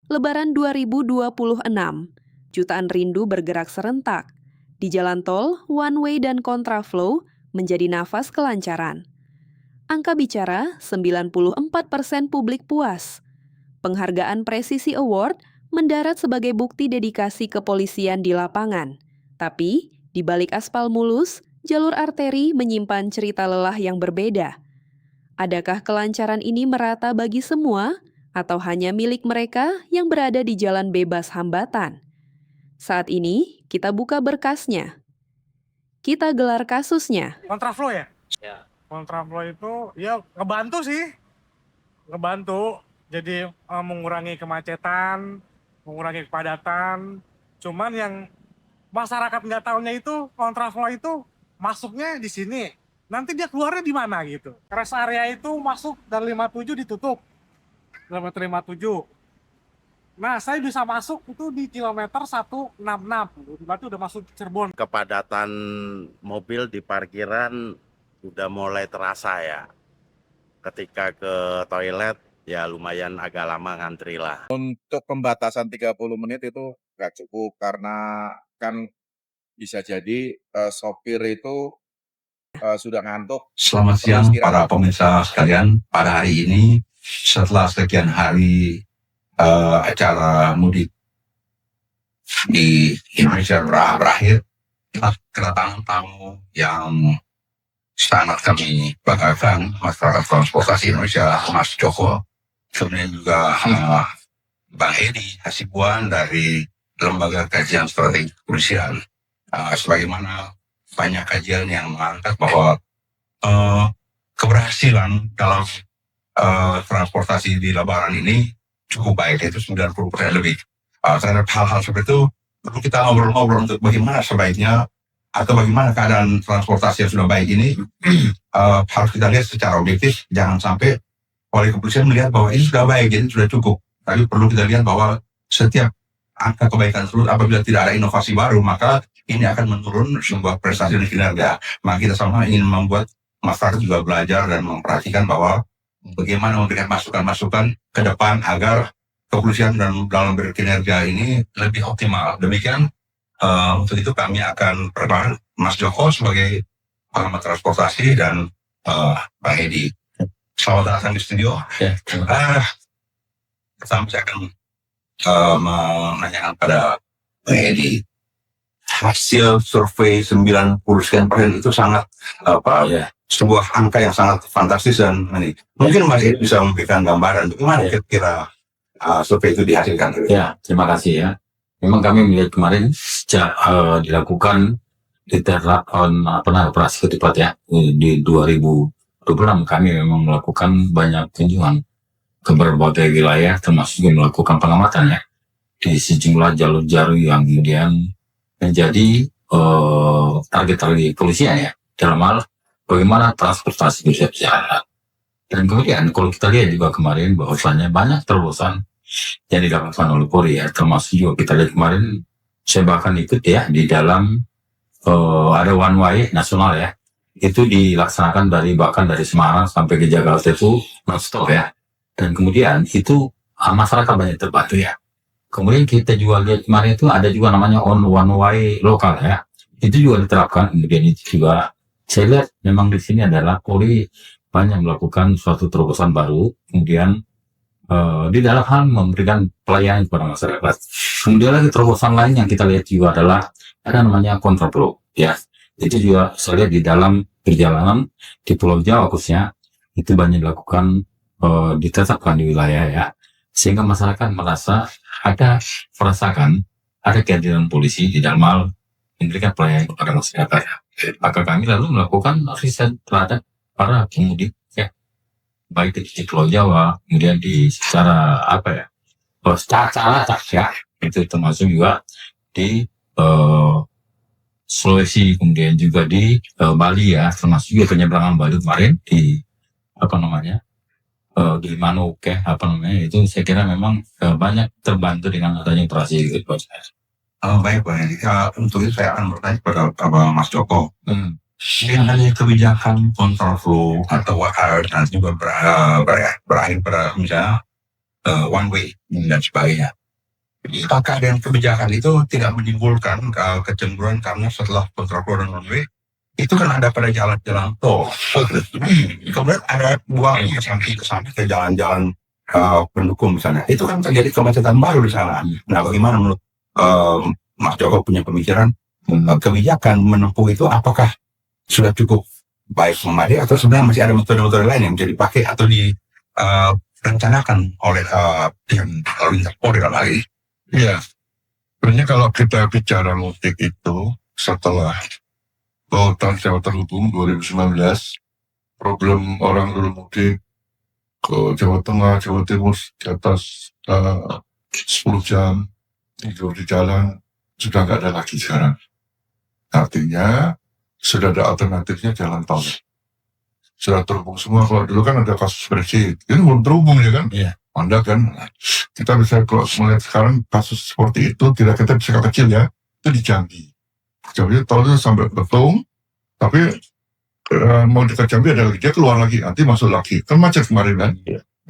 Lebaran 2026, jutaan rindu bergerak serentak. Di jalan tol, one way dan kontraflow menjadi nafas kelancaran. Angka bicara 94% publik puas. Penghargaan Presisi Award mendarat sebagai bukti dedikasi kepolisian di lapangan. Tapi, di balik aspal mulus, jalur arteri menyimpan cerita lelah yang berbeda. Adakah kelancaran ini merata bagi semua, atau hanya milik mereka yang berada di jalan bebas hambatan? Saat ini, kita buka berkasnya. Kita gelar kasusnya. Kontraflow ya? Ya. Kontraflow itu ya ngebantu sih. Ngebantu. Jadi mengurangi kemacetan, mengurangi kepadatan. Cuman yang masyarakat nggak tahunya itu kontraflow itu masuknya di sini. Nanti dia keluarnya di mana gitu. Rest area itu masuk dari 57 ditutup. Kilometer 57. Nah, saya bisa masuk itu di kilometer 166. Berarti udah masuk Cirebon. Kepadatan mobil di parkiran udah mulai terasa ya. Ketika ke toilet ya lumayan agak lama ngantri lah. Untuk pembatasan 30 menit itu nggak cukup karena kan bisa jadi sopir itu sudah ngantuk. Selamat siang para pemirsa sekalian. Pada hari ini setelah sekian hari acara mudik di Indonesia berakhir, kita kedatangan tamu yang sangat kami banggakan, masyarakat transportasi Indonesia, Mas Joko, kemudian juga Bang Edi Hasibuan dari Lembaga Kajian Strategi Kepolisian. Sebagaimana banyak kajian yang mengangkat bahwa keberhasilan dalam transportasi di Lebaran ini cukup baik, yaitu 90% lebih. Terhadap hal-hal seperti itu perlu kita ngobrol-ngobrol untuk bagaimana sebaiknya atau bagaimana keadaan transportasi yang sudah baik ini harus kita lihat secara objektif. Jangan sampai oleh kepolisian melihat bahwa ini sudah baik, ini sudah cukup. Tapi perlu kita lihat bahwa setiap angka kebaikan tersebut apabila tidak ada inovasi baru, maka ini akan menurun sebuah prestasi dan kinerja. Maka kita sama ingin membuat masyarakat juga belajar dan memperhatikan bahwa bagaimana memberikan masukan-masukan ke depan agar kepolisian dalam berkinerja ini lebih optimal. Demikian, untuk itu kami akan perkenalkan Mas Joko sebagai pengamat transportasi dan Bang Edi. Selamat datang di studio. Ya. Pertama saya akan menanyakan pada Bang Edi. Hasil survei 90% itu sangat sebuah angka yang sangat fantastis dan ini. Mungkin Mas Edi bisa memberikan gambaran bagaimana kira-kira survei itu dihasilkan. Ya, terima kasih ya. Memang kami melihat kemarin sejak dilakukan operasi ketupat ya di 2026 kami memang melakukan banyak kunjungan ke berbagai wilayah, termasuk juga melakukan pengamatan ya di sejumlah jalur-jalur yang kemudian menjadi target-target kepolisian ya dalam hal bagaimana transportasi bisa berjalan. Dan kemudian kalau kita lihat juga kemarin bahwasannya banyak terobosan yang dilakukan oleh Polri ya, termasuk juga kita lihat kemarin saya bahkan ikut ya di dalam ada one way nasional ya, itu dilaksanakan bahkan dari Semarang sampai ke Jakarta itu non-stop ya, dan kemudian itu masyarakat banyak terbantu ya. Kemudian kita juga lihat kemarin itu ada juga namanya one way lokal ya, itu juga diterapkan. Kemudian itu juga saya lihat memang di sini adalah Polri banyak melakukan suatu terobosan baru, kemudian di dalam hal memberikan pelayanan kepada masyarakat. Kemudian lagi terobosan lain yang kita lihat juga adalah ada namanya kontraflow ya. Itu juga saya lihat di dalam perjalanan di Pulau Jawa khususnya itu banyak dilakukan, ditetapkan di wilayah ya, sehingga masyarakat merasakan ada kehadiran polisi di dalam hal memberikan pelayanan kepada masyarakat. Maka kami lalu melakukan riset terhadap para pemudik ya, baik di Pulau Jawa, kemudian di secara secara ya, itu termasuk juga di Sulawesi, kemudian juga di Bali ya, termasuk juga penyeberangan Bali kemarin di di Manuke itu saya kira memang banyak terbantu dengan adanya operasi itu. Baik Bang Edi, untuk itu saya akan bertanya kepada Mas Joko. Dengan adanya kebijakan kontraflow atau WR dan juga berakhir pada misalnya one way dan sebagainya. Apakah dengan kebijakan itu tidak menimbulkan kecemburuan karena setelah kontraflow dan one way itu kan ada pada jalan-jalan tol. Kemudian ada buangnya sampai ke jalan-jalan pendukung misalnya. Itu kan terjadi kemacetan baru di sana. Nah, bagaimana menurut Mas Joko punya pemikiran kebijakan menempuh itu apakah sudah cukup baik memadai atau sebenarnya masih ada metode-metode lain yang bisa dipakai atau direncanakan oleh pihak lalu lintas Polri dalam hal ini? Iya, sebenarnya kalau kita bicara mudik itu setelah tahun sewa terhubung 2019, problem orang dulu mudik ke Jawa Tengah, Jawa Timur di atas 10 jam tidur di jalan sudah nggak ada lagi sekarang. Artinya sudah ada alternatifnya jalan tol. Sudah terhubung semua. Kalau dulu kan ada kasus Brexit, ini belum terhubung ya kan? Iya. Anda kan, kita bisa kalau melihat sekarang kasus seperti itu, tidak kita bisa kecil ya, itu di Jambi. Jambi tol itu sampai Betung, tapi mau dekat Jambi ada lagi, dia keluar lagi, nanti masuk lagi. Kan macet kemarin kan?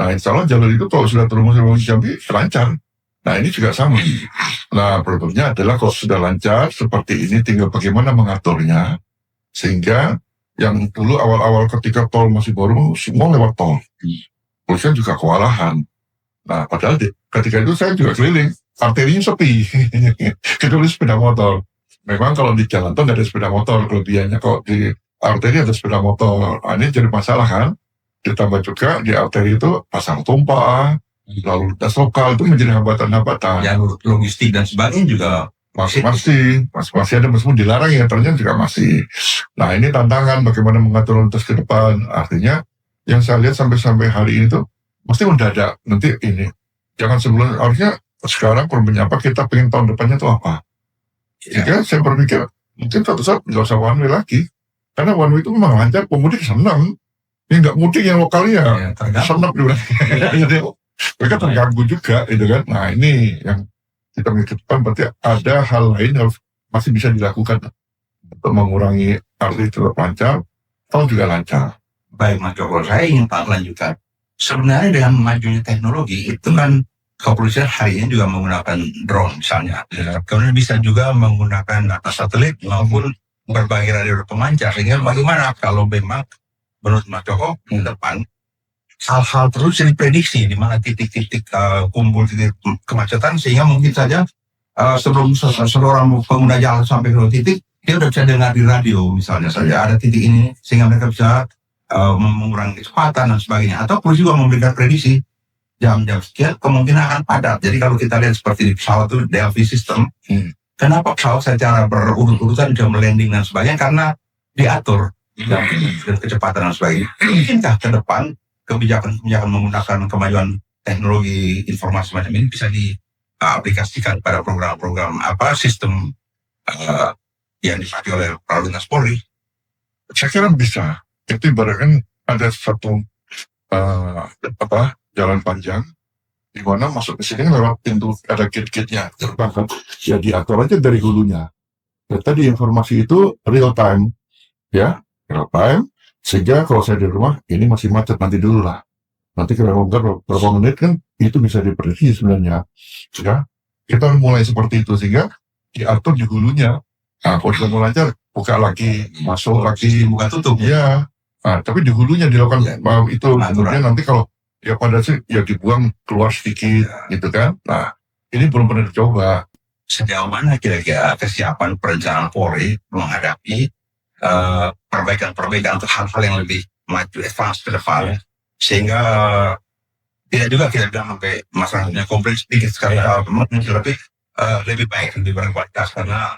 Nah, insya Allah jalur itu kalau sudah terhubung sama Jambi, lancar. Nah, ini juga sama. Nah, problemnya adalah kalau sudah lancar seperti ini, tinggal bagaimana mengaturnya, sehingga yang dulu awal-awal ketika tol masih baru, semua lewat tol. Polisian juga kewalahan. Nah, padahal ketika itu saya juga keliling, arterinya sepi, kecuali sepeda motor. Memang kalau di jalan tol nggak ada sepeda motor, kelebihannya kalau di arteri ada sepeda motor. Nah, ini jadi masalah kan. Ditambah juga di arteri itu pasang tumpah, lalu lintas lokal itu menjadi hambatan-hambatan. Jalur logistik dan sebagainya juga Masih ada, meskipun dilarang ya, ternyata juga masih. Nah, ini tantangan bagaimana mengatur lintas ke depan. Artinya yang saya lihat sampai hari ini tuh mesti mendadak. Nanti ini jangan sebelum, harusnya sekarang problemnya apa, kita pengen tahun depannya tuh apa. Sehingga saya berpikir mungkin suatu saat nggak usah one way lagi, karena one way itu memang lancar, pemudik senang. Yang nggak mudik yang lokalnya senang juga. Mereka terganggu juga, gitu kan. Nah, ini yang kita mikirkan, berarti ada hal lain yang masih bisa dilakukan untuk mengurangi arti tetap lancar, tol juga lancar. baik Mas Joko. Saya ingin Pak lanjutkan. Sebenarnya dengan majunya teknologi itu kan kepolisian hari ini juga menggunakan drone misalnya. Kemudian bisa juga menggunakan data satelit maupun berbagai radio pemancar. Sehingga bagaimana kalau memang menurut Mas Joko ke depan hal-hal terus diprediksi di mana titik-titik kumpul titik kemacetan, sehingga mungkin saja sebelum seorang pengguna jalan sampai ke titik, dia udah bisa dengar di radio misalnya saja ada titik ini, sehingga mereka bisa mengurangi kecepatan dan sebagainya. Atau polisi juga memberikan prediksi jam-jam sekian kemungkinan akan padat. Jadi kalau kita lihat seperti di pesawat itu Delphi system, kenapa pesawat secara berurut-urutan bisa melanding dan sebagainya, karena diatur jam dan kecepatan dan sebagainya. Mungkinkah ke depan kebijakan menggunakan kemajuan teknologi informasi macam ini bisa diaplikasikan pada program-program sistem yang dipakai oleh lalu lintas Polri? Saya kira bisa. Itu ibaratkan ada satu jalan panjang di mana masuk ke sini lewat pintu, ada gate-gate-nya terbang kan. Ya diatur aja dari hulunya. Dan tadi informasi itu real time, ya real time. Sehingga kalau saya di rumah, ini masih macet, nanti dulu lah. Nanti berapa menit kan, itu bisa diprediksi sebenarnya. Ya, kita mulai seperti itu, sehingga diatur di hulunya. Nah, kalau sudah mulai lancar, buka lagi, masuk lagi. Buka tutup. Iya. Nah, tapi di hulunya dilakukan itu. Kemudian nanti kalau ya pada sih, ya dibuang keluar sedikit, gitu kan. Nah, ini belum pernah dicoba. Sejauh mana kira-kira kesiapan perencanaan Polri menghadapi perbaikan-perbaikan untuk hal-hal yang lebih maju, advance ke depan, sehingga tidak juga kita bilang sampai masalahnya kompleks sedikit sekali, tapi lebih baik, lebih berkualitas, karena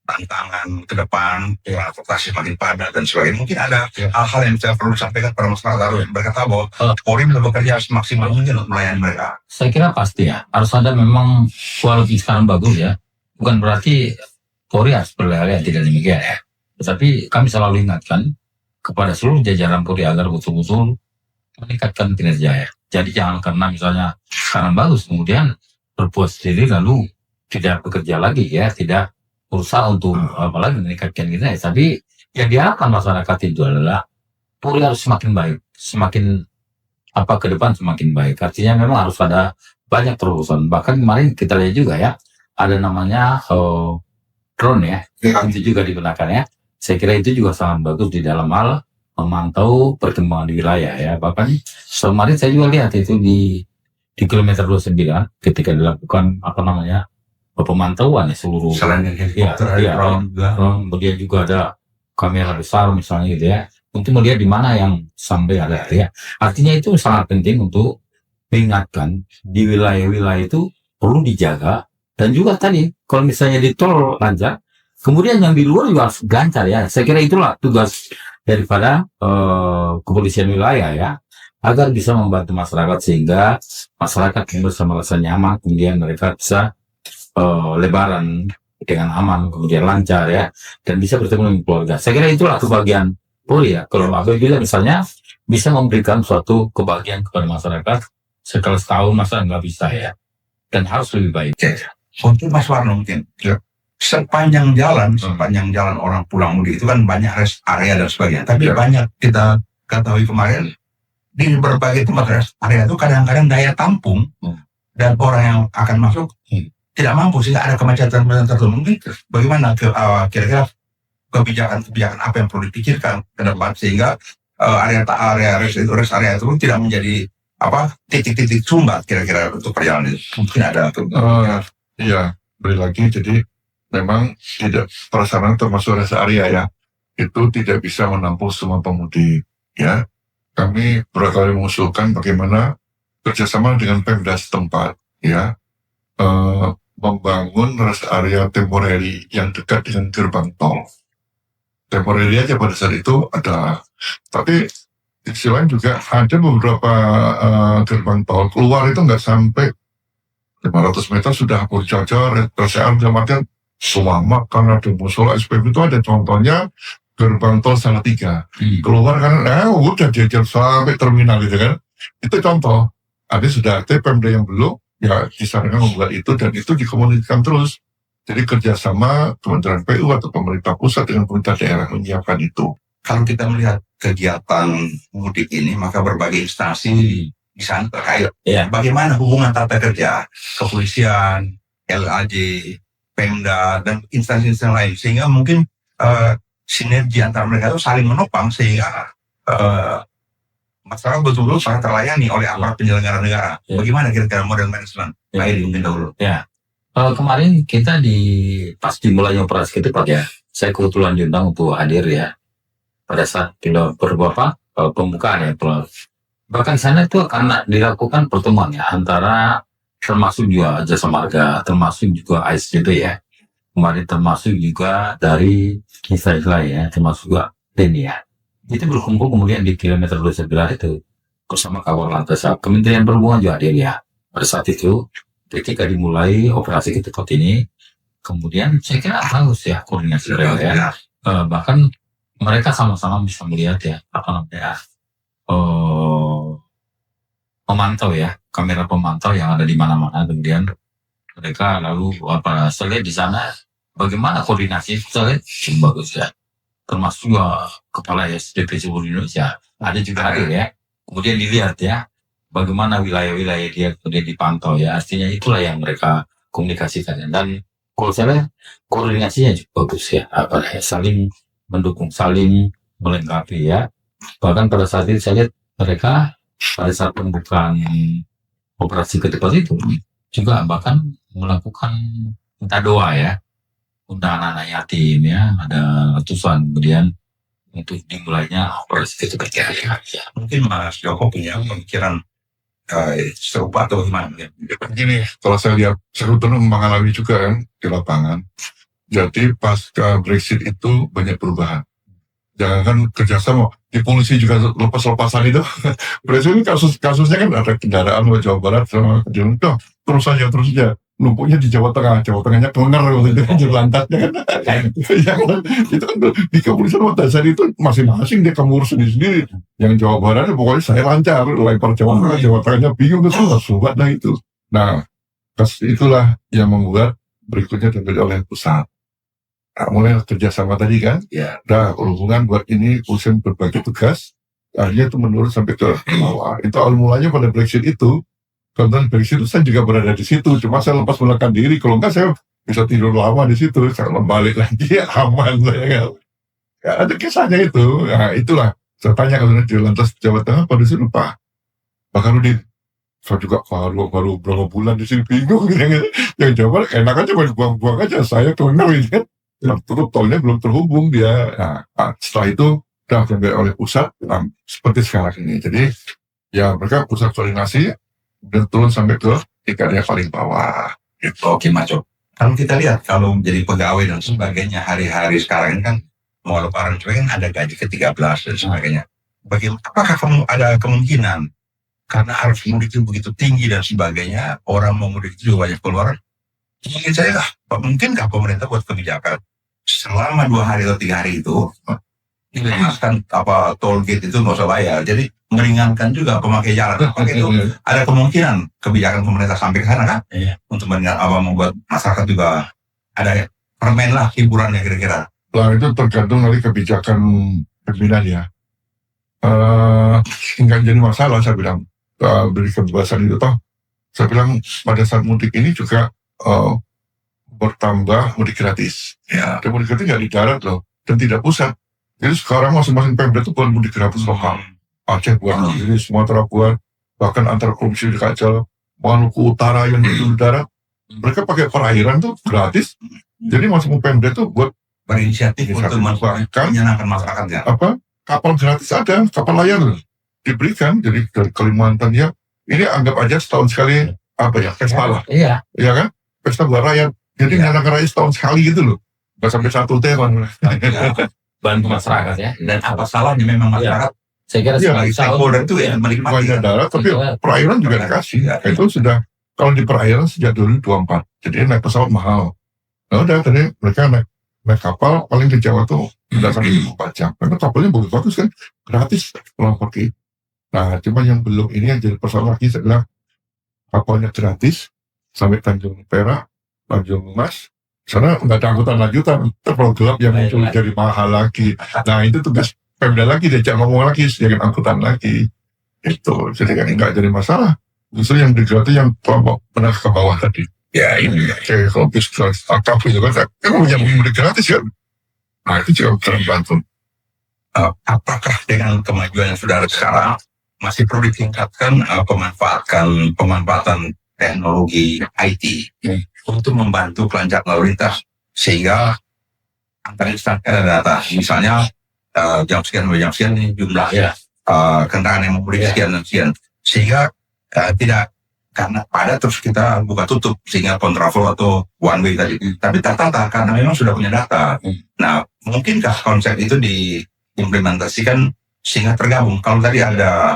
tantangan ke depan, transportasi makin padat dan sebagainya. Mungkin ada hal-hal yang saya perlu sampaikan pada masyarakat, harus berkata bahwa Polri bisa bekerja semaksimal mungkin untuk melayani mereka. Saya kira pasti ya, harus ada memang quality sekarang bagus ya. Bukan berarti Polri harus berlari, tidak demikian ya. Tetapi kami selalu ingatkan kepada seluruh jajaran Polri agar betul-betul meningkatkan kinerja ya. Jadi jangan karena misalnya sekarang bagus, kemudian berpuas diri lalu tidak bekerja lagi ya, tidak berusaha untuk apalagi meningkatkan kinerja. Tapi yang diharapkan masyarakat itu adalah Polri harus semakin baik, semakin ke depan semakin baik. Artinya memang harus ada banyak terobosan. Bahkan kemarin kita lihat juga ya, ada namanya drone ya, itu juga digunakan ya. Saya kira itu juga sangat bagus di dalam hal memantau perkembangan di wilayah ya. Bahkan kemarin saya juga lihat itu di kilometer 29 ketika dilakukan pemantauan ya seluruh. Selain helikopter, ada drone juga. Kemudian juga ada kamera besar misalnya gitu ya, untuk melihat di mana yang sampai ada ya. Artinya itu sangat penting untuk mengingatkan di wilayah-wilayah itu perlu dijaga. Dan juga tadi kalau misalnya di tol lancar, kemudian yang di luar juga harus lancar ya. Saya kira itulah tugas daripada kepolisian wilayah ya, agar bisa membantu masyarakat sehingga masyarakat bersama rasa nyaman, kemudian mereka bisa lebaran dengan aman, kemudian lancar ya, dan bisa bertemu dengan keluarga. Saya kira itulah kebahagiaan Polri ya. Kalau aku juga misalnya bisa memberikan suatu kebahagiaan kepada masyarakat, sekali setahun masa nggak bisa ya, dan harus lebih baik. Untuk Mas Warno mungkin, sepanjang jalan orang pulang mudik itu kan banyak rest area dan sebagainya. Tapi banyak kita ketahui kemarin di berbagai tempat rest area itu kadang-kadang daya tampung dan orang yang akan masuk tidak mampu sehingga ada kemacetan tertentu. Mungkin bagaimana kira-kira kebijakan apa yang perlu dipikirkan ke depan sehingga area rest area itu tidak menjadi titik-titik sumbat kira-kira untuk perjalanan itu. Mungkin ada Iya, beri lagi. Jadi memang tidak prasarana termasuk rest area ya, itu tidak bisa menampung semua pemudik ya. Kami berkali mengusulkan bagaimana kerjasama dengan Pemda setempat ya, membangun rest area temporary yang dekat dengan gerbang tol. Temporary aja pada saat itu ada, tapi di sisi lain juga ada beberapa gerbang tol keluar itu nggak sampai 500 meter sudah berjajar, tersear dalam artian semua makan, ada musola, SPB itu ada contohnya gerbang tol Salatiga. Keluar kan, udah jajar sampai terminal gitu kan. Itu contoh. Ada sudah ada Pemda yang belum, ya disarankan membuat itu dan itu dikomunikasikan terus. Jadi kerjasama Kementerian PU atau pemerintah pusat dengan pemerintah daerah menyiapkan itu. Kalau kita melihat kegiatan mudik ini, maka berbagai instansi di sana terkait. Bagaimana hubungan tata kerja kepolisian, LAJ, Pemda dan instansi-instansi lain sehingga mungkin sinergi antara mereka itu saling menopang sehingga masyarakat betul-betul sangat terlayani oleh aparat penyelenggara negara. Bagaimana kira-kira model manajemen? Baik mungkin dahulu. Kemarin kita pas dimulainya operasi ketupat ya, saya kebetulan diundang untuk hadir ya pada saat kita pembukaan ya. Bahkan sana itu akan dilakukan pertemuan ya antara termasuk juga Jasa Marga, termasuk juga ASDP ya. Kemarin termasuk juga dari Kisah ya, termasuk juga TNI ya. Itu berkumpul kemudian di kilometer 29 itu bersama Kawal Lantas. Kementerian Perhubungan juga hadir ya. Pada saat itu ketika dimulai operasi ketupat ini, kemudian saya kira bagus ya koordinasi mereka ya. Bahkan mereka sama-sama bisa melihat ya pemantau ya, kamera pemantau yang ada di mana-mana. Kemudian mereka lalu saya lihat di sana bagaimana koordinasi, saya lihat bagus ya. Termasuk juga kepala SDP seluruh Indonesia ada juga hadir ya. Kemudian dilihat ya bagaimana wilayah-wilayah dia kemudian dipantau ya. Artinya itulah yang mereka komunikasikan. Dan kalau saya lihat koordinasinya juga bagus ya. Saling mendukung, saling melengkapi ya. Bahkan pada saat itu saya lihat mereka pada saat pembukaan operasi ketupat itu juga bahkan melakukan minta doa ya, undang anak-anak yatim ya, ada ratusan kemudian untuk dimulainya operasi ketupat ya. Mungkin Mas Joko punya pemikiran serupa atau gimana? Begini, kalau saya lihat, saya kebetulan mengalami juga kan di lapangan. Jadi pasca Brexit itu banyak perubahan. Jangan kerjasama di polisi juga lepas-lepasan itu. Brexit ini kasusnya kan ada kendaraan ke Jawa Barat sama ke Jawa Tengah. Terus saja numpuknya di Jawa Tengah. Jawa Tengahnya kelengar waktu itu kan lantatnya kan. Ya kan itu kan di kepolisian pada saat itu masing-masing dia ngurus sendiri. Yang Jawa Barat pokoknya saya lancar, lempar Jawa Tengah, Jawa Tengahnya bingung terus sobat lah itu. Nah, itulah yang membuat berikutnya diambil oleh pusat. Nah, mulai kerjasama tadi kan, udah hubungan buat ini pusat berbagi tugas, akhirnya itu menurun sampai ke bawah. Itu awal mulanya pada Brexit itu kebetulan dari situ saya juga berada di situ, cuma saya lepas menekan diri, kalau enggak saya bisa tidur lama di situ, saya balik lagi aman saya kan. Ya, ada kisahnya itu, ya itulah. Saya tanya kalau di lantas Jawa Tengah pada sini Pak Bakarudin, saya juga baru berapa bulan di sini bingung gitu. Yang Jawa enak aja main buang-buang aja, saya kenal ini kan. Tutup tolnya belum terhubung dia. Nah, setelah itu udah sampai oleh pusat, seperti sekarang ini. Jadi ya mereka pusat koordinasi dan turun sampai ke tingkat yang paling bawah. Gitu. Oke, Mas Jo. Kalau kita lihat, kalau menjadi pegawai dan sebagainya, hari-hari sekarang ini kan mau lebaran juga kan ada gaji ke-13 dan sebagainya. Apakah kamu ada kemungkinan karena harus mudik itu begitu tinggi dan sebagainya, orang mau mudik itu juga banyak keluar. Mungkin saya mungkinkah pemerintah buat kebijakan selama 2 hari atau 3 hari itu dilepaskan toll gate itu nggak usah bayar, jadi meringankan juga pemakai jalan. Apakah itu ada kemungkinan kebijakan pemerintah sampai ke sana kan? Untuk membuat masyarakat juga ada permen lah hiburannya kira-kira. Lah itu tergantung dari kebijakan pimpinan ya. Nggak jadi masalah saya bilang, beri kebebasan itu toh. Saya bilang pada saat mudik ini juga bertambah mudik gratis. Ya. Dan mudik gratis nggak di darat loh, dan tidak pusat. Jadi sekarang masing-masing Pemda itu buat mudik gratis lokal. Aceh buat sendiri, Sumatera buat, bahkan antar provinsi di Kacel, Maluku Utara yang di darat, mereka pakai perairan tuh gratis. Jadi masing-masing Pemda itu buat berinisiatif untuk menyenangkan masyarakat ya. Kapal gratis ada, kapal layar diberikan. Jadi dari Kalimantan ya, ini anggap aja setahun sekali pesta lah. Iya kan, pesta buat rakyat. Jadi menyenangkan rakyat setahun sekali gitu loh, nggak sampai 1 tahun. Bantu masyarakat ya. Dan apa salahnya memang masyarakat? Saya kira Sebagai stakeholder itu ya menikmati. Banyak darat, tapi perairan juga dikasih. Itu sudah, kalau di perairan sejak 2024, jadi naik pesawat mahal. Nah udah, tadi mereka naik kapal paling di Jawa tuh udah sampai 4 jam. Karena kapalnya bagus-bagus kan, gratis pulang pergi. Nah, cuma yang belum ini yang jadi persoalan lagi, saya bilang kapalnya gratis sampai Tanjung Perak, Tanjung Mas. Sana nggak ada angkutan lanjutan, terlalu gelap yang muncul jadi mahal lagi. Nah itu tugas Pemda lagi, diajak ngomong lagi, sediakan angkutan lagi. Itu, jadi kan nggak jadi masalah. Justru yang digratis yang kelompok menengah ke bawah tadi. Ya ini kayak kalau bis akap gitu kan, punya mudik gratis kan. Nah itu juga keren bantu. Apakah dengan kemajuan yang sudah ada sekarang masih perlu ditingkatkan pemanfaatan teknologi IT untuk membantu kelancaran lalu lintas sehingga antara instansi ada data, misalnya jam sekian sampai jam sekian ini jumlah kendaraan yang memudik sekian dan sekian, sehingga tidak karena padat terus kita buka tutup sehingga kontraflow atau one way tadi, tapi tertata karena memang sudah punya data. Nah, mungkinkah konsep itu diimplementasikan sehingga tergabung? Kalau tadi ada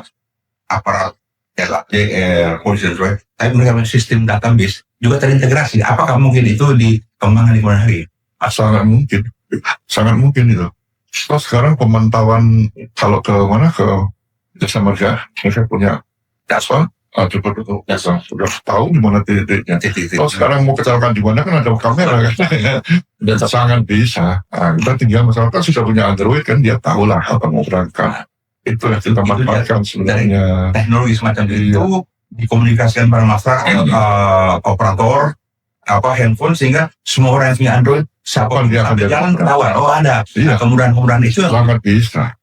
aparat LAJR, polisi dan sebagainya, tapi mereka punya sistem database juga terintegrasi. Apakah mungkin itu dikembangkan di kemudian hari? Sangat mungkin itu. Terus sekarang pemantauan kalau ke mana, ke Jasa Marga, mereka punya data, sudah tahu di mana titik-titiknya. Kalau sekarang mau kecelakaan di mana kan ada kamera kan. Dan sangat bisa. Nah, kita tinggal masyarakat sudah punya Android kan, dia tahu lah apa mau berangkat. Itu yang kita manfaatkan sebenarnya. Teknologi semacam itu dikomunikasikan pada masyarakat, operator, handphone, sehingga semua orang yang punya Android, siapa dia akan jalan ketahuan. Oh ada. Iya. Nah, kemudahan itu sangat bisa.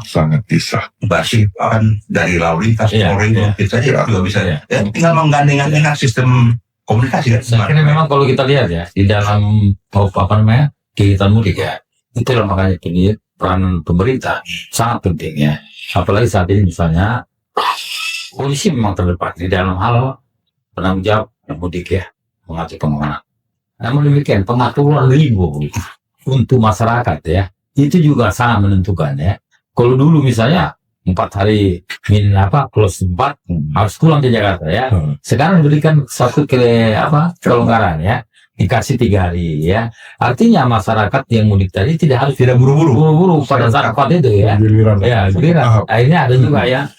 Sangat bisa. Berarti dari lalu lintas Polri kita juga bisa ya. Tinggal menggandengkan dengan sistem komunikasi. Saya kira memang kalau kita lihat ya di dalam kegiatan mudik ya, itulah makanya peran pemerintah sangat penting ya. Apalagi saat ini misalnya polisi memang terdepan di dalam hal penanggung jawab mudik ya, mengatur pengamanan. Namun demikian pengaturan libur untuk masyarakat ya, itu juga sangat menentukan ya. Kalau dulu misalnya 4 hari plus 4 harus pulang ke Jakarta ya. Sekarang diberikan satu kelonggaran ya, dikasih 3 hari ya. Artinya masyarakat yang mudik tadi tidak buru-buru pada saat itu ya. Giliran. Akhirnya ada juga ya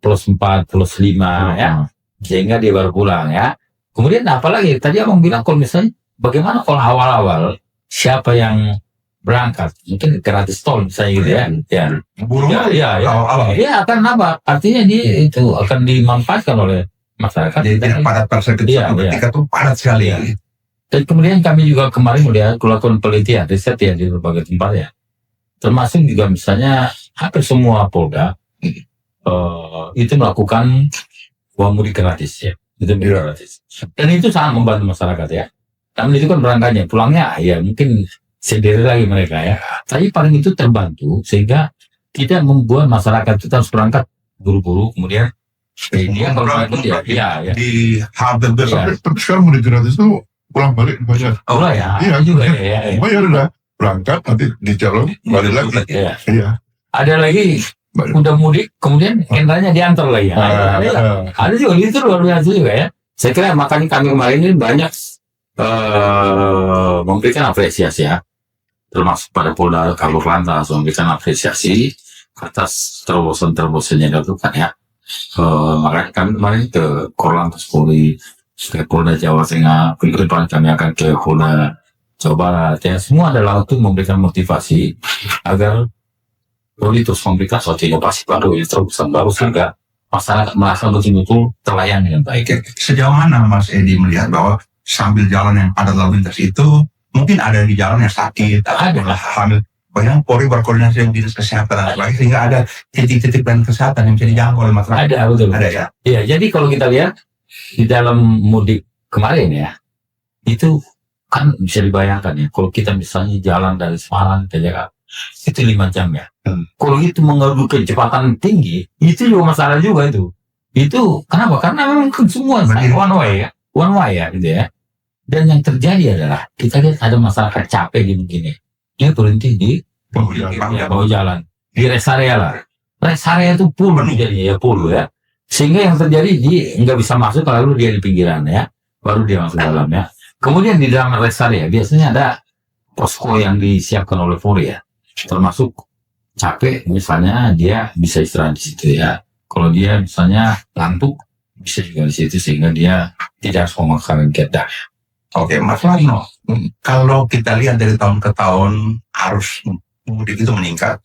plus 4 plus 5 ya, sehingga dia baru pulang ya. Kemudian apalagi tadi abang bilang kalau misalnya bagaimana kalau awal-awal siapa yang berangkat mungkin gratis tol misalnya gitu ya. Buru-buru ya akan apa? Artinya dia itu akan dimanfaatkan oleh masyarakat. Jadi tidak padat pada saat Iya, ketika tuh padat sekali. Iya. Dan kemudian kami juga kemarin udah melakukan penelitian riset ya di berbagai tempat ya, termasuk juga misalnya hampir semua Polda itu melakukan uang mudik gratis ya, itu mudik gratis. Dan itu sangat membantu masyarakat ya. Karena itu kan berangkatnya, pulangnya ya mungkin sendiri lagi mereka ya. Tapi paling itu terbantu sehingga tidak membuat masyarakat itu harus berangkat buru-buru kemudian dia kalau berangkat ya. Di halte besar. Tapi sekarang mudik gratis itu pulang balik bayar. Oh ya, Iya juga ya. Bayar udah berangkat nanti di jalan balik lagi. Iya. Iya. Ada lagi udah mudik kemudian kendalanya diantar lagi. Ada juga itu luar biasa juga ya. Saya kira makanya kami kemarin ini banyak memberikan apresiasi ya, termasuk pada Polda Kalurlantas memberikan apresiasi atas terobosan-terobosan yang dilakukan ya. Makanya kami kemarin ke Korlantas Polri, ke Polda Jawa Tengah, ke depan kami akan ke Polda Jawa Barat ya. Semua adalah untuk memberikan motivasi agar Polri terus memberikan suatu inovasi baru, terobosan baru sehingga masyarakat merasa betul-betul terlayani dengan baik. Sejauh mana Mas Edi melihat bahwa sambil jalan yang padat lalu lintas itu mungkin ada di jalan yang sakit, Ada. hamil. Banyak Polri berkoordinasi dengan dinas kesehatan dan sebagainya sehingga ada titik-titik pelayanan kesehatan yang bisa dijangkau oleh masyarakat. Ada, betul. Ada ya. Iya, jadi kalau kita lihat di dalam mudik kemarin ya, itu kan bisa dibayangkan ya, kalau kita misalnya jalan dari Semarang ke Jakarta, itu 5 jam ya. Kalau itu mengarungi kecepatan tinggi, itu juga masalah juga itu. Itu kenapa? Karena memang semua one way ya, gitu ya. Dan yang terjadi adalah kita lihat ada masyarakat capek gini-gini. Dia berhenti di bawah jalan, di rest area lah. Rest area itu full jadinya ya, full ya. Sehingga yang terjadi dia nggak bisa masuk, lalu dia di pinggiran ya, baru dia masuk dalam ya. Kemudian di dalam rest area biasanya ada posko yang disiapkan oleh Polri ya, termasuk capek misalnya dia bisa istirahat di situ ya. Kalau dia misalnya ngantuk bisa juga di situ sehingga dia tidak harus memaksakan kegiatan. Oke, Mas Warno, kalau kita lihat dari tahun ke tahun arus mudik itu meningkat,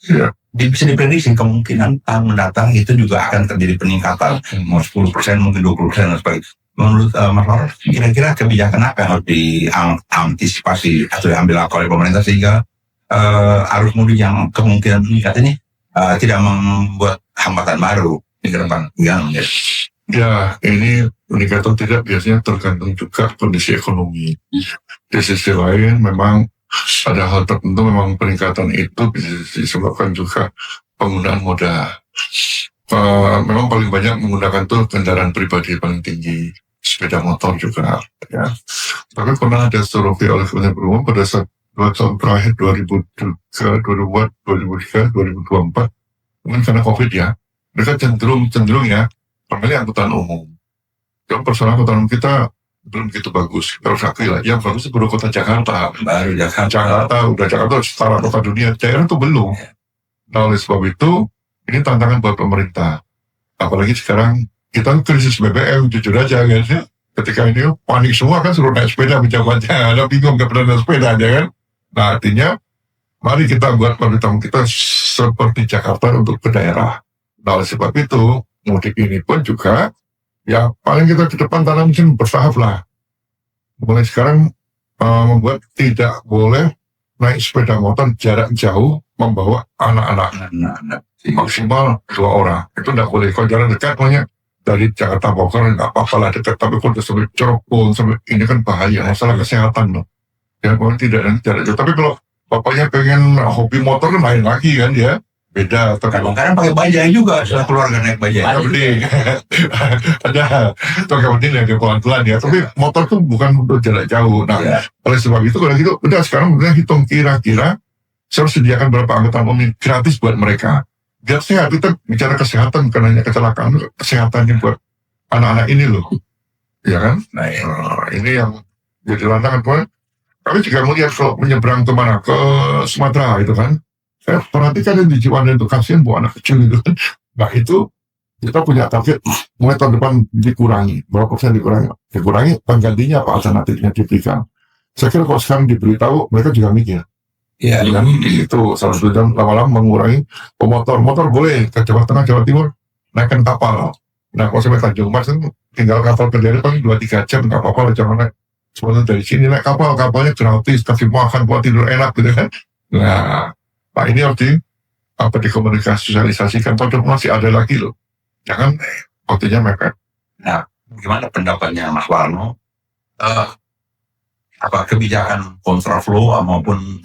bisa diprediksi kemungkinan tahun mendatang itu juga akan terjadi peningkatan, mau 10%, mungkin 20% dan sebagainya. Menurut Mas Warno, kira-kira kebijakan apa yang harus diantisipasi atau diambil oleh pemerintah sehingga arus mudik yang kemungkinan meningkat ini tidak membuat hambatan baru di ke depan? Ya, ini meningkat atau tidak biasanya tergantung juga kondisi ekonomi. Di sisi lain memang ada hal tertentu memang peningkatan itu bisa disebabkan juga penggunaan moda. Memang paling banyak menggunakan tuh kendaraan pribadi paling tinggi, sepeda motor juga ya. Tapi pernah ada survei oleh Kementerian Perhubungan pada saat 2 tahun terakhir 2003, 2024, mungkin karena COVID ya, mereka cenderung ya pemilih angkutan umum. Dan persoalan angkutan umum kita belum begitu bagus. Kita harus akui lah. Yang bagus itu baru kota Jakarta. Baru Jakarta setara kota dunia. Daerah itu belum. Nah oleh sebab itu, ini tantangan buat pemerintah. Apalagi sekarang kita krisis BBM, jujur aja kan. Ketika ini panik semua kan suruh naik sepeda pejabatnya. Ada bingung gak pernah naik sepeda aja kan. Nah artinya, mari kita buat pemerintah kita seperti Jakarta untuk ke daerah. Nah oleh sebab itu, mudik ini pun juga ya paling kita ke depan tanam mungkin bertahap lah. Mulai sekarang membuat tidak boleh naik sepeda motor jarak jauh membawa anak-anak maksimal 2 orang. Itu tidak boleh. Kalau jalan dekat makanya dari Jakarta Bogor nggak apa-apa lah dekat. Tapi kalau sampai Cirebon sampai ini kan bahaya masalah kesehatan loh. Ya kalau tidak dan jarak jauh. Tapi kalau bapaknya pengen hobi motor kan lain lagi kan dia. Beda. Kadang-kadang pakai bajai juga setelah keluarga naik bajai. Ada mending yang pelan-pelan ya. Tapi motor tuh bukan untuk jarak jauh. Nah, oleh sebab itu kalau gitu, udah sekarang udah hitung kira-kira saya harus sediakan berapa angkutan umum gratis buat mereka. Biar sehat, kita bicara kesehatan bukan hanya kecelakaan, kesehatannya buat anak-anak ini loh. Ya kan? Nah, ini yang jadi tantangan. Kami juga melihat kalau menyeberang kemana ke Sumatera itu kan. Saya perhatikan yang di Ciwandan itu kasihan buat anak kecil itu kan. Nah itu kita punya target mulai tahun depan dikurangi. Berapa persen dikurangi? Dikurangi, penggantinya apa alternatifnya diberikan. Saya kira kalau sekarang diberitahu, mereka juga mikir. Iya. Itu salah satu dan lama-lama mengurangi pemotor. Motor boleh ke Jawa Tengah, Jawa Timur, naikkan kapal. Nah kalau sampai Tanjung Mas kan tinggal kapal berlayar paling 2-3 jam, nggak apa-apa lah, jangan naik. Sebenarnya dari sini naik kapalnya gratis, kasih makan, buat tidur enak gitu kan. Nah, Pak ini harus dikomunikasikan, tapi masih ada lagi loh. Jangan waktunya mepet. Nah, gimana pendapatnya Mas Warno? Apa kebijakan kontraflow maupun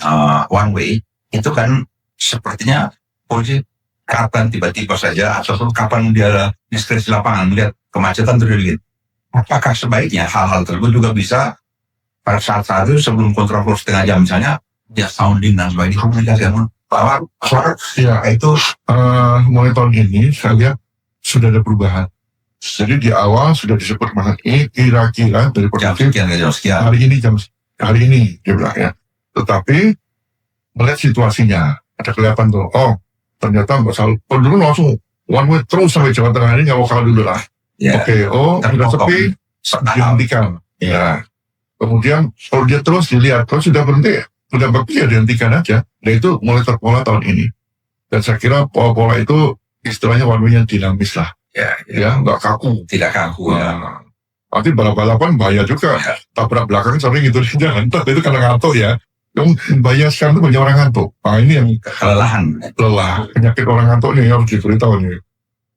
one way itu kan sepertinya polisi kapan tiba-tiba saja ataupun kapan dia diskresi lapangan melihat kemacetan terjadi. Apakah sebaiknya hal-hal tersebut juga bisa pada saat itu sebelum kontraflow setengah jam misalnya dia sounding dan sebagainya komunikasikan bahwa Ya itu mulai tahun ini saya lihat sudah ada perubahan. Jadi di awal sudah disebut masa ini kira-kira dari jam produktif sekian jam sekian. hari ini dia bilang ya. Tetapi melihat situasinya ada kelihatan tuh, oh ternyata nggak selalu dulu langsung one way terus sampai Jawa Tengah ini nggak mau kalah dulu lah. Ya. Oke, sudah sepi dihentikan. Ya. Kemudian kalau dia terus dilihat, kalau sudah berhenti, sudah bagus ya dihentikan aja. Dan itu mulai terpola tahun ini. Dan saya kira pola-pola itu istilahnya one way yang dinamis lah. Ya, nggak kaku. Tidak kaku ya. Nah, nanti balap-balapan bahaya juga. Ya. Tabrak belakang sering gitu di jalan. Itu karena ngantuk ya. Yang bahaya sekarang itu banyak orang ngantuk. Nah ini yang Kelelahan. lelah. Penyakit orang ngantuk nih harus diberitahu nih.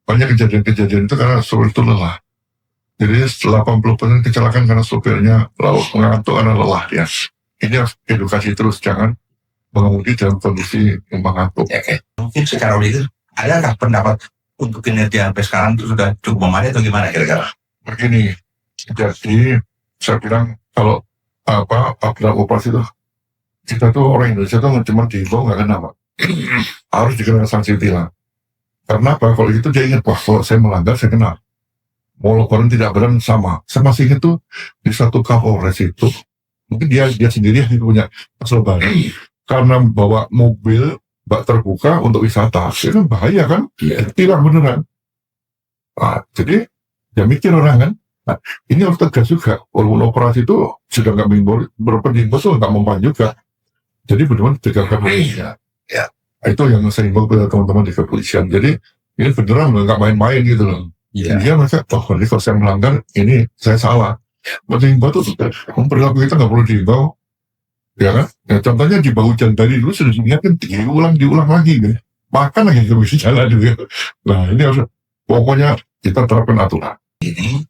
Banyak kejadian-kejadian itu karena sopir itu lelah. Jadi 80% kecelakaan karena sopirnya mengantuk karena lelah ya. Ini harus edukasi terus, jangan mengemudi dalam kondisi yang mengantuk. Oke. Mungkin secara objektif adakah pendapat untuk kinerja sampai sekarang itu sudah cukup memadai atau gimana kira-kira? Begini, jadi saya bilang kalau dalam operasi itu kita tuh orang Indonesia tuh cuma dihimbau nggak kena Pak. Harus dikenakan sanksi tilang. Karena apa? Kalau itu dia ingat, wah kalau saya melanggar saya kena. Mau laporan tidak benar sama. Saya masih ingat tuh di satu Kapolres itu, mungkin dia sendiri yang punya persoalan. Karena bawa mobil bak terbuka untuk wisata, itu kan bahaya kan? Tilang beneran. Nah, jadi dia mikir orang kan. Nah, ini harus tegas juga. Walaupun operasi itu sudah nggak berpendidikan, tuh nggak mempan juga. Jadi benar-benar ditegakkan polisinya. Ya. Itu yang saya imbau kepada teman-teman di kepolisian. Jadi ini beneran nggak main-main gitu loh. Iya. Dia mereka, ini kalau saya melanggar, ini saya salah. Dihimbau itu perilaku kita nggak perlu dihimbau. Ya kan? Ya, contohnya di Bahujan dari dulu sudah diingatkan, diulang lagi. Gitu. Makan lagi nggak bisa jalan gitu. Nah ini harus, pokoknya kita terapkan aturan. Ini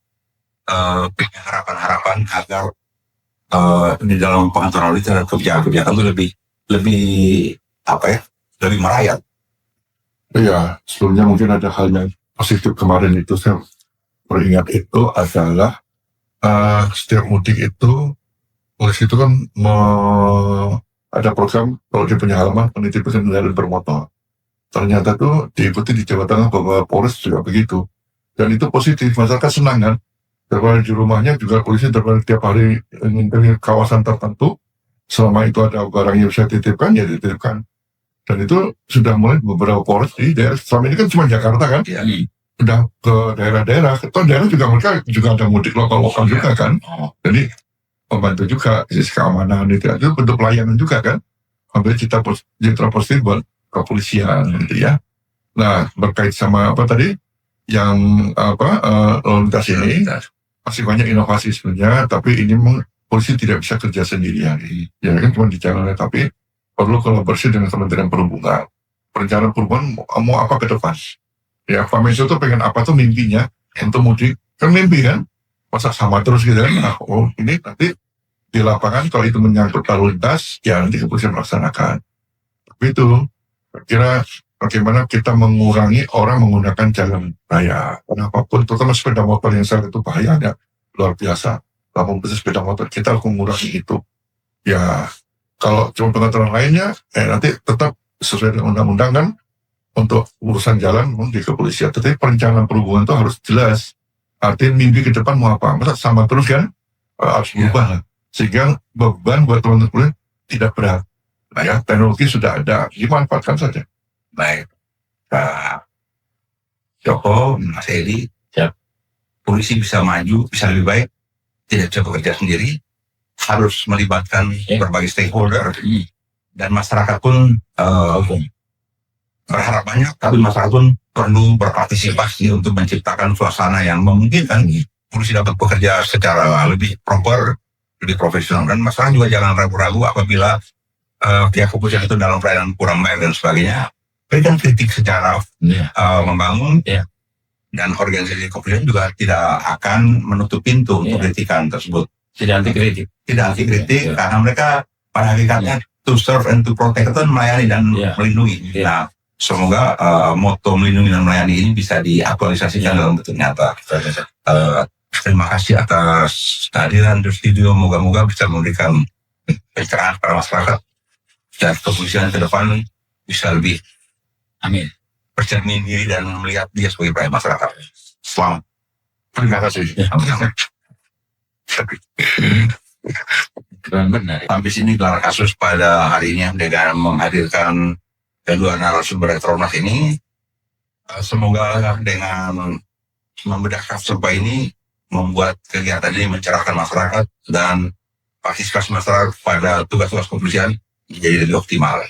punya harapan-harapan agar di dalam pengaturan lalu lintas kebijakan itu lebih lebih merayat. Iya, sebelumnya mungkin ada hal yang positif kemarin itu saya beringat itu adalah setiap mudik itu polisi itu kan ada program kalau di punya halaman penitipan kendaraan bermotor. Ternyata tuh diikuti di Jawa Tengah bahwa Polres juga begitu. Dan itu positif, masyarakat senang kan. Daripada di rumahnya juga polisi daripada tiap hari ngintilin kawasan tertentu. Selama itu ada barang yang bisa dititipkan, ya dititipkan. Dan itu sudah mulai beberapa Polres di daerah. Selama ini kan cuma Jakarta kan. Ya. Udah ke daerah-daerah. Atau daerah juga mereka juga ada mudik lokal-lokal juga kan. Jadi membantu juga sisi keamanan itu bentuk pelayanan juga kan. Ambil citra positif buat kepolisian gitu ya. Nah berkait sama apa tadi yang lalu lintas ini masih banyak inovasi sebenarnya, tapi ini polisi tidak bisa kerja sendirian. Ya kan cuma di jalan, tapi perlu kolaborasi dengan Kementerian Perhubungan. Perencanaan perhubungan mau apa ke depan? Ya Pak Menso tuh pengen apa tuh mimpinya untuk mudik, kan mimpi kan? Masa sama terus gitu kan? Nah, ini nanti di lapangan kalau itu menyangkut lalu lintas, ya nanti kepolisian melaksanakan. Tapi itu kira bagaimana kita mengurangi orang menggunakan jalan raya. Apapun, terutama sepeda motor yang saya itu bahayanya luar biasa. Lalu sepeda motor kita harus mengurangi itu. Ya kalau cuma pengaturan lainnya, nanti tetap sesuai dengan undang-undang kan untuk urusan jalan di kepolisian. Tetapi perencanaan perhubungan itu harus jelas. Artinya mimpi ke depan mau apa? Masa sama terus kan? Harus berubah lah. Sehingga beban buat teman-teman tidak berat. Ya, teknologi sudah ada, dimanfaatkan saja. Baik, Pak Joko, Mas Edi, polisi bisa maju, bisa lebih baik, tidak bisa bekerja sendiri, harus melibatkan berbagai stakeholder dan masyarakat pun berharap banyak, tapi masyarakat pun perlu berpartisipasi untuk menciptakan suasana yang memungkinkan polisi dapat bekerja secara lebih proper, lebih profesional. Dan masyarakat juga jangan ragu-ragu apabila pihak kepolisian itu dalam pelayanan kurang baik dan sebagainya, berikan kritik secara membangun. Dan organisasi kepolisian juga tidak akan menutup pintu untuk kritikan tersebut. Tidak anti kritik. Tidak anti kritik karena mereka pada hakikatnya to serve and to protect itu melayani dan melindungi. Nah, semoga moto melindungi dan melayani ini bisa diaktualisasikan dalam bentuk nyata. Terima kasih atas kehadiran di studio. Moga-moga bisa memberikan pencerahan pada masyarakat dan kepolisian ke depan bisa lebih bercermin diri dan melihat dia sebagai pelayan masyarakat. Selamat. Terima kasih. Keren benar. Sampai sini gelar kasus pada hari ini dengan menghadirkan kedua narasumber Retronas ini. Semoga dengan membedah kasus serupa ini membuat kegiatan ini mencerahkan masyarakat dan partisipasi masyarakat pada tugas-tugas kepolisian menjadi lebih optimal.